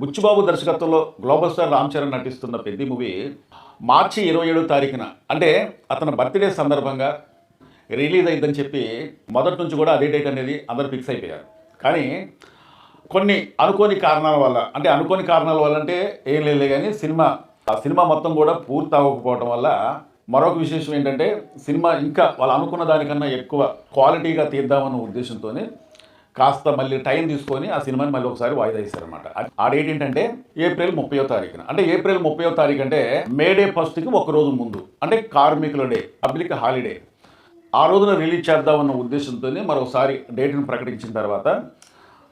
బుచ్చిబాబు దర్శకత్వంలో global star Ram Charan నటిస్తున్న Peddi movie మార్చి 27వ తారీఖున అంటే అతని బర్త్డే సందర్భంగా రిలీజ్ అయిందని చెప్పి మొదటి నుంచి కూడా అదే డేట్ అనేది అందరూ ఫిక్స్ అయిపోయారు. కానీ కొన్ని అనుకోని కారణాల వల్ల అంటే ఏం లేదు కానీ సినిమా మొత్తం కూడా పూర్తి అవ్వకపోవడం వల్ల మరొక విశేషం ఏంటంటే సినిమా ఇంకా వాళ్ళు అనుకున్న దానికన్నా ఎక్కువ క్వాలిటీగా తీద్దామన్న ఉద్దేశంతోనే కాస్త మళ్ళీ టైం తీసుకొని ఆ సినిమాని మళ్ళీ ఒకసారి వాయిదా వేశారనమాట. ఆ డేట్ ఏంటంటే ఏప్రిల్ 30వ తారీఖున. అంటే ఏప్రిల్ 30వ తారీఖు అంటే మేడే ఫస్ట్కి ఒక రోజు ముందు, అంటే కార్మికుల డే, పబ్లిక్ హాలిడే. ఆ రోజున రిలీజ్ చేద్దామన్న ఉద్దేశంతోనే మరొకసారి డేట్ని ప్రకటించిన తర్వాత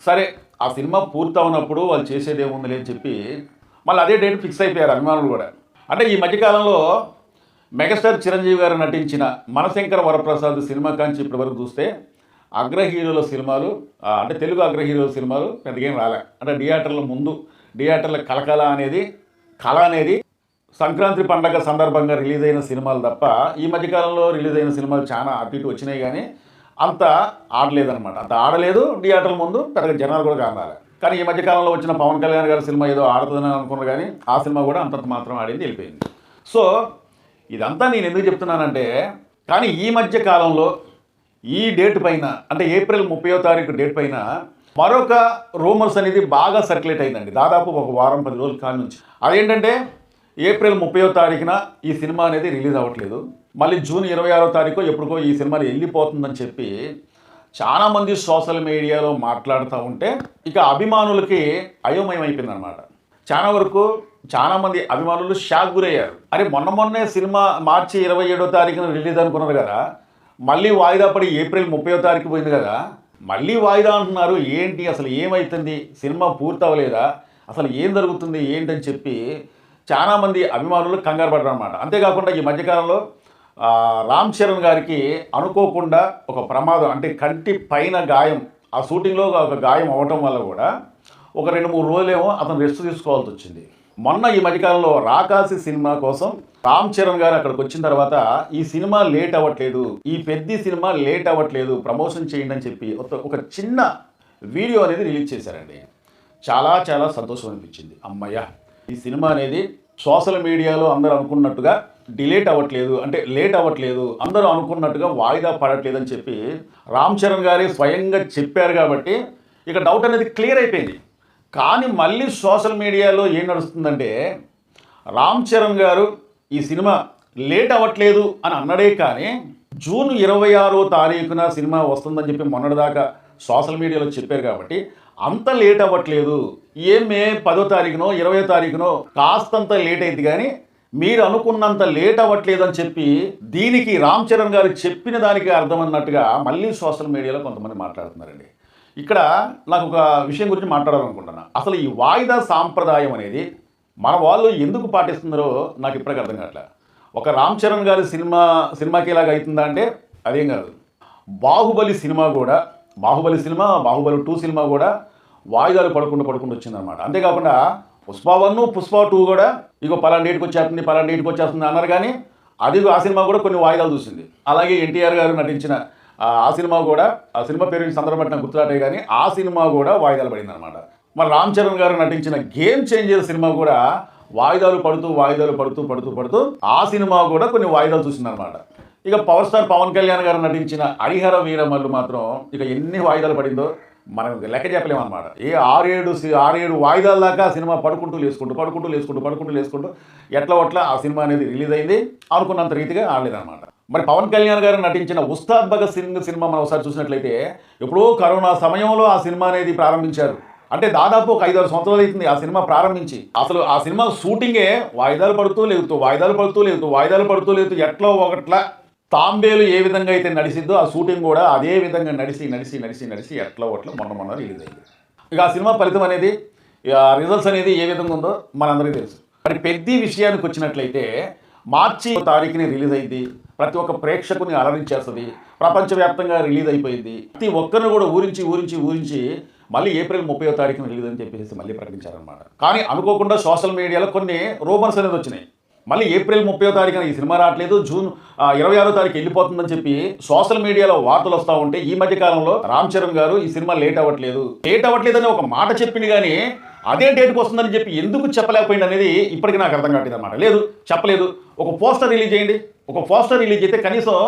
సరే ఆ సినిమా పూర్తి అవునప్పుడు వాళ్ళు చేసేది ఏముంది అని చెప్పి మళ్ళీ అదే డేట్ ఫిక్స్ అయిపోయారు అభిమానులు కూడా. అంటే ఈ మధ్యకాలంలో మెగాస్టార్ చిరంజీవి గారు నటించిన మనశంకర వరప్రసాద్ సినిమా కాంచి ఇప్పటి వరకు చూస్తే అగ్రహీరోల సినిమాలు అంటే తెలుగు అగ్రహీరోల సినిమాలు పెద్దగా ఏం రాలే. అంటే థియేటర్ల కళ అనేది సంక్రాంతి పండగ సందర్భంగా రిలీజ్ అయిన సినిమాలు తప్ప ఈ మధ్యకాలంలో రిలీజ్ అయిన సినిమాలు చాలా అటు ఇటు వచ్చినాయి కానీ అంత ఆడలేదన్నమాట. అంత ఆడలేదు, థియేటర్ల ముందు పెద్దగా జనాలు కూడా కానాలి. కానీ ఈ మధ్యకాలంలో వచ్చిన పవన్ కళ్యాణ్ గారి సినిమా ఏదో ఆడుతుందని అనుకున్నారు కానీ ఆ సినిమా కూడా అంతంత మాత్రం ఆడింది, వెళ్ళిపోయింది. సో ఇదంతా నేను ఎందుకు చెప్తున్నానంటే, కానీ ఈ మధ్య కాలంలో ఈ డేట్ పైన అంటే ఏప్రిల్ 30వ తారీఖు డేట్ పైన మరొక రూమర్స్ అనేది బాగా సర్క్యులేట్ అయిందండి. దాదాపు ఒక వారం 10 రోజుల కాలం నుంచి. అదేంటంటే ఏప్రిల్ 30వ తారీఖున ఈ సినిమా అనేది రిలీజ్ అవ్వట్లేదు, మళ్ళీ జూన్ 26వ తారీఖు ఎప్పటికో ఈ సినిమా వెళ్ళిపోతుందని చెప్పి చాలామంది సోషల్ మీడియాలో మాట్లాడుతూ ఉంటే ఇక అభిమానులకి అయోమయం అయిపోయిందనమాట. చాలామంది అభిమానులు షాక్ గురయ్యారు. అరే మొన్నే సినిమా మార్చి 27వ తారీఖున రిలీజ్ అనుకున్నారు కదా, మళ్ళీ వాయిదా పడి ఏప్రిల్ 30వ తారీఖు పోయింది కదా, మళ్ళీ వాయిదా అంటున్నారు, ఏంటి అసలు ఏమవుతుంది, సినిమా పూర్తి అవ్వలేదా, అసలు ఏం జరుగుతుంది ఏంటని చెప్పి చాలామంది అభిమానులు కంగారు పడ్డారు అన్నమాట. అంతేకాకుండా ఈ మధ్యకాలంలో రామ్ చరణ్ గారికి అనుకోకుండా ఒక ప్రమాదం, అంటే కంటి పైన గాయం, ఆ షూటింగ్లో ఒక గాయం అవ్వటం వల్ల కూడా ఒక 2-3 రోజులేమో అతను రెస్ట్ తీసుకోవాల్సి వచ్చింది. మొన్న ఈ మధ్యకాలంలో రాకాసి సినిమా కోసం రామ్ చరణ్ గారు అక్కడికి వచ్చిన తర్వాత ఈ సినిమా లేట్ అవ్వట్లేదు, ఈ పెద్ద సినిమా లేట్ అవ్వట్లేదు, ప్రమోషన్ చేయండి అని చెప్పి ఒక చిన్న వీడియో అనేది రిలీజ్ చేశారండి. చాలా సంతోషం అనిపించింది. అమ్మయ్య, ఈ సినిమా అనేది సోషల్ మీడియాలో అందరూ అనుకున్నట్టుగా లేట్ అవ్వట్లేదు, అందరూ అనుకున్నట్టుగా వాయిదా పడట్లేదు అని చెప్పి రామ్ చరణ్ గారే స్వయంగా చెప్పారు కాబట్టి ఇక డౌట్ అనేది క్లియర్ అయిపోయింది. కానీ మళ్ళీ సోషల్ మీడియాలో ఏం నడుస్తుందంటే రామ్ చరణ్ గారు ఈ సినిమా లేట్ అవ్వట్లేదు అని అన్నడే కానీ జూన్ 26వ తారీఖున సినిమా వస్తుందని చెప్పి మొన్నటిదాకా సోషల్ మీడియాలో చెప్పారు కాబట్టి అంత లేట్ అవ్వట్లేదు, ఏమే 10వ తారీఖునో 20వ తారీఖునో కాస్తంత లేట్ అయింది కానీ మీరు అనుకున్నంత లేట్ అవ్వట్లేదు అని చెప్పి దీనికి రామ్ చరణ్ గారు చెప్పిన దానికి అర్థం అన్నట్టుగా మళ్ళీ సోషల్ మీడియాలో కొంతమంది మాట్లాడుతున్నారండి. ఇక్కడ నాకు ఒక విషయం గురించి మాట్లాడాలనుకుంటున్నా. అసలు ఈ వాయిదా సాంప్రదాయం అనేది మన వాళ్ళు ఎందుకు పాటిస్తున్నారో నాకు ఇప్పటికీ అర్థం కావట్లేదు. ఒక రామ్ చరణ్ గారి సినిమాకి ఇలాగ అవుతుందా అంటే అదేం కాదు. బాహుబలి 2 సినిమా కూడా వాయిదాలు పడుకుంటూ వచ్చిందనమాట. అంతేకాకుండా పుష్ప 1, పుష్ప 2 కూడా ఇగో పలానా డేట్కి వచ్చేస్తుంది అన్నారు కానీ అది ఆ సినిమా కూడా కొన్ని వాయిదాలు చూసింది. అలాగే ఎన్టీఆర్ గారు నటించిన ఆ సినిమా పేరు సందర్భం నాకు గుర్తురాటే కానీ ఆ సినిమా కూడా వాయిదాలు పడింది అనమాట. మరి రామ్ చరణ్ గారు నటించిన గేమ్ చేంజర్ సినిమా కూడా వాయిదాలు పడుతూ ఆ సినిమా కూడా కొన్ని వాయిదాలు చూసిందనమాట. ఇక పవర్ స్టార్ పవన్ కళ్యాణ్ గారు నటించిన హరిహర వీరమల్లు మాత్రం ఇక ఎన్ని వాయిదాలు పడిందో మనం లెక్క చెప్పలేమన్నమాట. 6-7 వాయిదాల దాకా సినిమా పడుకుంటూ లేసుకుంటూ ఎట్లా ఆ సినిమా అనేది రిలీజ్ అయింది, అనుకున్నంత రీతిగా ఆడలేదన్నమాట. మరి పవన్ కళ్యాణ్ గారు నటించిన ఉస్తాద్ భగత్ సింగ్ సినిమా మనం ఒకసారి చూసినట్లయితే ఎప్పుడో కరోనా సమయంలో ఆ సినిమా అనేది ప్రారంభించారు. అంటే దాదాపు ఒక 5-6 సంవత్సరాలు అవుతుంది ఆ సినిమా ప్రారంభించి. అసలు ఆ సినిమా షూటింగే వాయిదాలు పడుతూ లేదు ఎట్లా ఒకట్లా తాంబేలు ఏ విధంగా అయితే నడిచిందో ఆ షూటింగ్ కూడా అదే విధంగా నడిచి ఎట్లా ఒకట్లా మొన్న రిలీజ్ అయింది. ఇక ఆ సినిమా ఫలితం అనేది రిజల్ట్స్ అనేది ఏ విధంగా ఉందో మనందరికీ తెలుసు. మరి పెద్ద విషయానికి వచ్చినట్లయితే మార్చి తారీఖుని రిలీజ్ అయింది, ప్రతి ఒక్క ప్రేక్షకుని అలరించేస్తుంది, ప్రపంచవ్యాప్తంగా రిలీజ్ అయిపోయింది. ప్రతి ఒక్కరిని కూడా ఊరించి మళ్ళీ ఏప్రిల్ 30వ తారీఖున రిలీజ్ అని చెప్పేసి మళ్ళీ ప్రకటించారనమాట. కానీ అనుకోకుండా సోషల్ మీడియాలో కొన్ని రూమర్స్ అనేది వచ్చినాయి. మళ్ళీ ఏప్రిల్ 30వ తారీఖున ఈ సినిమా రావట్లేదు, జూన్ 26వ తారీఖు వెళ్ళిపోతుందని చెప్పి సోషల్ మీడియాలో వార్తలు వస్తూ ఉంటే ఈ మధ్య కాలంలో రామ్ చరణ్ గారు ఈ సినిమా లేట్ అవ్వట్లేదు అని ఒక మాట చెప్పింది కానీ అదే డేట్కి వస్తుందని చెప్పి ఎందుకు చెప్పలేకపోయింది అనేది ఇప్పటికీ నాకు అర్థం కావట్లేదు అనమాట. లేదు, చెప్పలేదు. ఒక పోస్టర్ రిలీజ్ చేయండి. ఒక పోస్టర్ రిలీజ్ అయితే కనీసం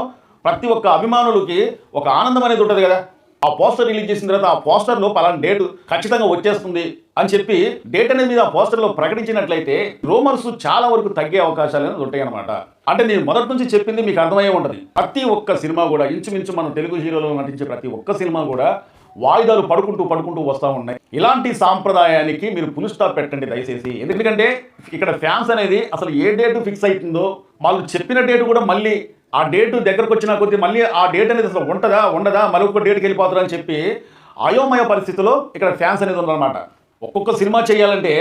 ప్రతి ఒక్క అభిమానులకి ఒక ఆనందం అనేది ఉంటుంది కదా. ఆ పోస్టర్ రిలీజ్ చేసిన తర్వాత ఆ పోస్టర్లో పలానా డేటు ఖచ్చితంగా వచ్చేస్తుంది అని చెప్పి డేట్ అనేది మీద ఆ పోస్టర్లో ప్రకటించినట్లయితే రూమర్స్ చాలా వరకు తగ్గే అవకాశాలు అనేది ఉంటాయి అనమాట. అంటే నేను మొదటి నుంచి చెప్పింది మీకు అర్థమయ్యే ఉంటుంది. ప్రతి ఒక్క సినిమా కూడా ఇంచుమించు మనం తెలుగు హీరోలో నటించే ప్రతి ఒక్క సినిమా కూడా వాయిదాలు పడుకుంటూ వస్తూ ఉన్నాయి. ఇలాంటి సాంప్రదాయానికి మీరు ఫుల్ స్టాప్ పెట్టండి దయచేసి. ఎందుకంటే ఇక్కడ ఫ్యాన్స్ అనేది అసలు ఏ డేటు ఫిక్స్ అవుతుందో, వాళ్ళు చెప్పిన డేటు కూడా మళ్ళీ ఆ డేటు దగ్గరకు వచ్చిన కొద్దీ మళ్ళీ ఆ డేట్ అనేది అసలు ఉండదా మరొక డేట్కి వెళ్ళిపోతారా అని చెప్పి అయోమయ పరిస్థితిలో ఇక్కడ ఫ్యాన్స్ అనేది ఉందన్నమాట. ఒక్కొక్క సినిమా చేయాలంటే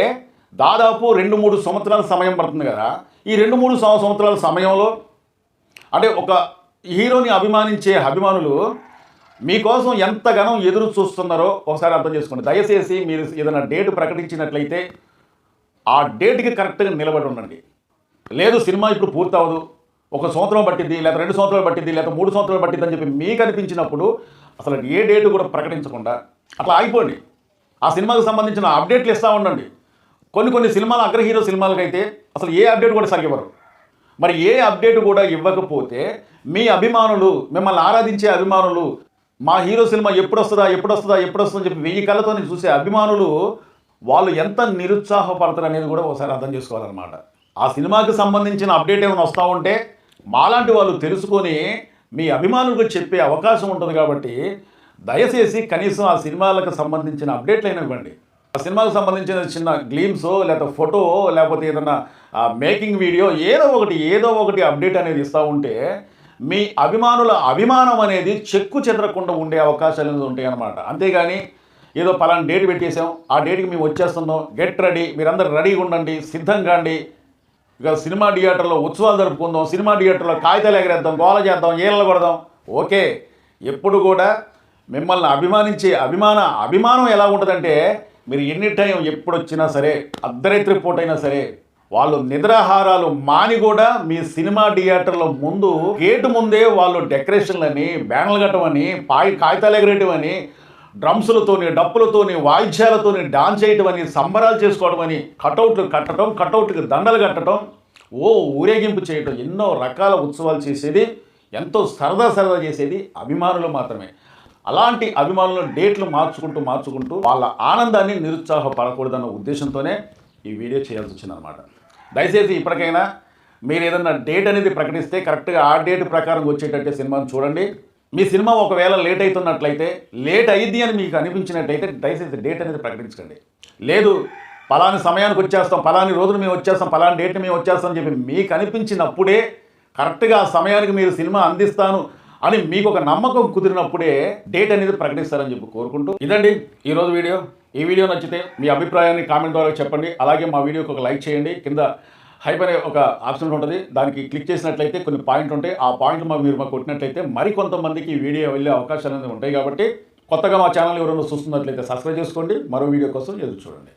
దాదాపు 2-3 సంవత్సరాల సమయం పడుతుంది కదా. ఈ 2-3 సంవత్సరాల సమయంలో అంటే ఒక హీరోని అభిమానించే అభిమానులు మీకోసం ఎంతగానో ఎదురు చూస్తున్నారో ఒకసారి అర్థం చేసుకోండి. దయచేసి మీరు ఏదైనా డేట్ ప్రకటించినట్లయితే ఆ డేట్కి కరెక్ట్గా నిలబడి ఉండండి. లేదు సినిమా ఇప్పుడు పూర్తవదు, 1 సంవత్సరం పట్టిద్ది, లేదా 2 సంవత్సరాలు పట్టిద్ది, లేదా 3 సంవత్సరాలు పట్టిద్ది అని చెప్పి మీకు అనిపించినప్పుడు అసలు ఏ డేటు కూడా ప్రకటించకుండా అట్లా ఆగిపోండి. ఆ సినిమాకు సంబంధించిన అప్డేట్లు ఇస్తూ ఉండండి. కొన్ని సినిమాలు అగ్ర హీరో సినిమాలకైతే అసలు ఏ అప్డేట్ కూడా సరిగివ్వరు. మరి ఏ అప్డేట్ కూడా ఇవ్వకపోతే మీ అభిమానులు, మిమ్మల్ని ఆరాధించే అభిమానులు, మా హీరో సినిమా ఎప్పుడు వస్తుందా అని చెప్పి 1000 కళ్ళతో చూసే అభిమానులు వాళ్ళు ఎంత నిరుత్సాహపడతారు అనేది కూడా ఒకసారి అర్థం చేసుకోవాలన్నమాట. ఆ సినిమాకి సంబంధించిన అప్డేట్ ఏమైనా వస్తూ ఉంటే మాలాంటి వాళ్ళు తెలుసుకొని మీ అభిమానులకు చెప్పే అవకాశం ఉంటుంది. కాబట్టి దయచేసి కనీసం ఆ సినిమాలకు సంబంధించిన అప్డేట్లు అయినా ఇవ్వండి. ఆ సినిమాకు సంబంధించిన చిన్న గ్లీమ్సో లేకపోతే ఫోటో లేకపోతే ఏదన్నా మేకింగ్ వీడియో ఏదో ఒకటి అప్డేట్ అనేది ఇస్తూ ఉంటే మీ అభిమానుల అభిమానం అనేది చెక్కు చెదరకుండా ఉండే అవకాశాలు అనేది ఉంటాయి అన్నమాట. అంతేగాని ఏదో పలానా డేట్ పెట్టేసాం, ఆ డేట్కి మేము వచ్చేస్తున్నాం, గెట్ రెడీ, మీరందరూ రెడీగా ఉండండి, సిద్ధంగా అండి, ఇక సినిమా థియేటర్లో ఉత్సవాలు జరుపుకుందాం, సినిమా థియేటర్లో కాగితాలు ఎగరేద్దాం, గోల చేద్దాం, ఈలలు కొడదాం. ఓకే, ఎప్పుడు కూడా మిమ్మల్ని అభిమానించే అభిమానం ఎలా ఉంటుందంటే మీరు ఎనీ టైం ఎప్పుడు వచ్చినా సరే, అర్ధరాత్రి పూట అయినా సరే, వాళ్ళు నిద్రాహారాలు మాని కూడా మీ సినిమా థియేటర్ల ముందు గేటు ముందే వాళ్ళు డెకరేషన్లని, బ్యానర్లు కట్టమని, కాగితాలు ఎగరేయటమని, డ్రమ్సులతోని, డప్పులతోని, వాయిద్యాలతోని డాన్స్ చేయటం అని, సంబరాలు చేసుకోవడం అని, కటౌట్లు కట్టడం, కటౌట్కి దండలు కట్టడం, ఊరేగింపు చేయటం, ఎన్నో రకాల ఉత్సవాలు చేసేది, ఎంతో సరదా చేసేది అభిమానులు మాత్రమే. అలాంటి అభిమానుల డేట్లు మార్చుకుంటూ వాళ్ళ ఆనందాన్ని నిరుత్సాహపడకూడదన్న ఉద్దేశంతోనే ఈ వీడియో చేయాల్సి వచ్చిందనమాట. దయచేసి ఇప్పటికైనా మీరు ఏదన్నా డేట్ అనేది ప్రకటిస్తే కరెక్ట్గా ఆ డేట్ ప్రకారం వచ్చేటట్టే సినిమాను చూడండి. మీ సినిమా ఒకవేళ లేట్ అవుతున్నట్లయితే, లేట్ అయ్యిద్ది అని మీకు అనిపించినట్టయితే దయచేసి డేట్ అనేది ప్రకటించకండి. లేదు పలాని సమయానికి వచ్చేస్తాం, పలాని రోజులు మేము వచ్చేస్తాం, పలాని డేట్ని మేము వచ్చేస్తాం అని చెప్పి మీకు అనిపించినప్పుడే కరెక్ట్గా ఆ సమయానికి మీరు సినిమా అందిస్తాను అని మీకు ఒక నమ్మకం కుదిరినప్పుడే డేట్ అనేది ప్రకటిస్తారని చెప్పి కోరుకుంటూ, ఇదండి ఈరోజు వీడియో. ఈ వీడియో నచ్చితే మీ అభిప్రాయాన్ని కామెంట్ ద్వారా చెప్పండి. అలాగే మా వీడియోకి ఒక లైక్ చేయండి. కింద హైప్ అనే ఒక ఆప్షన్ ఉంటుంది, దానికి క్లిక్ చేసినట్లయితే కొన్ని పాయింట్లు ఉంటాయి. ఆ పాయింట్లు మీరు మాకు కొట్టినట్లయితే మరికొంతమందికి ఈ వీడియో వెళ్ళే అవకాశాలు అనేవి ఉంటాయి. కాబట్టి కొత్తగా మా ఛానల్ ఎవరైనా చూస్తున్నట్లయితే సబ్స్క్రైబ్ చేసుకోండి. మరో వీడియో కోసం ఎదురు చూడండి.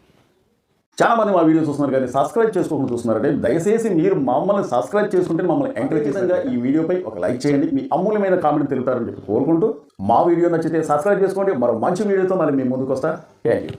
చాలామంది మా వీడియో చూస్తున్నారు కానీ సబ్స్క్రైబ్ చేసుకోకుండా చూస్తున్నారంటే దయచేసి మీరు మమ్మల్ని సబ్స్క్రైబ్ చేసుకుంటే మమ్మల్ని ఎంకరేజ్గా ఈ వీడియోపై ఒక లైక్ చేయండి. మీ అమూల్యమైన కామెంట్ తెలుపుతారని చెప్పి కోరుకుంటూ, మా వీడియో నచ్చితే సబ్స్క్రైబ్ చేసుకోండి. మరో మంచి వీడియోతో మళ్ళీ మీ ముందుకు వస్తా. Thank you.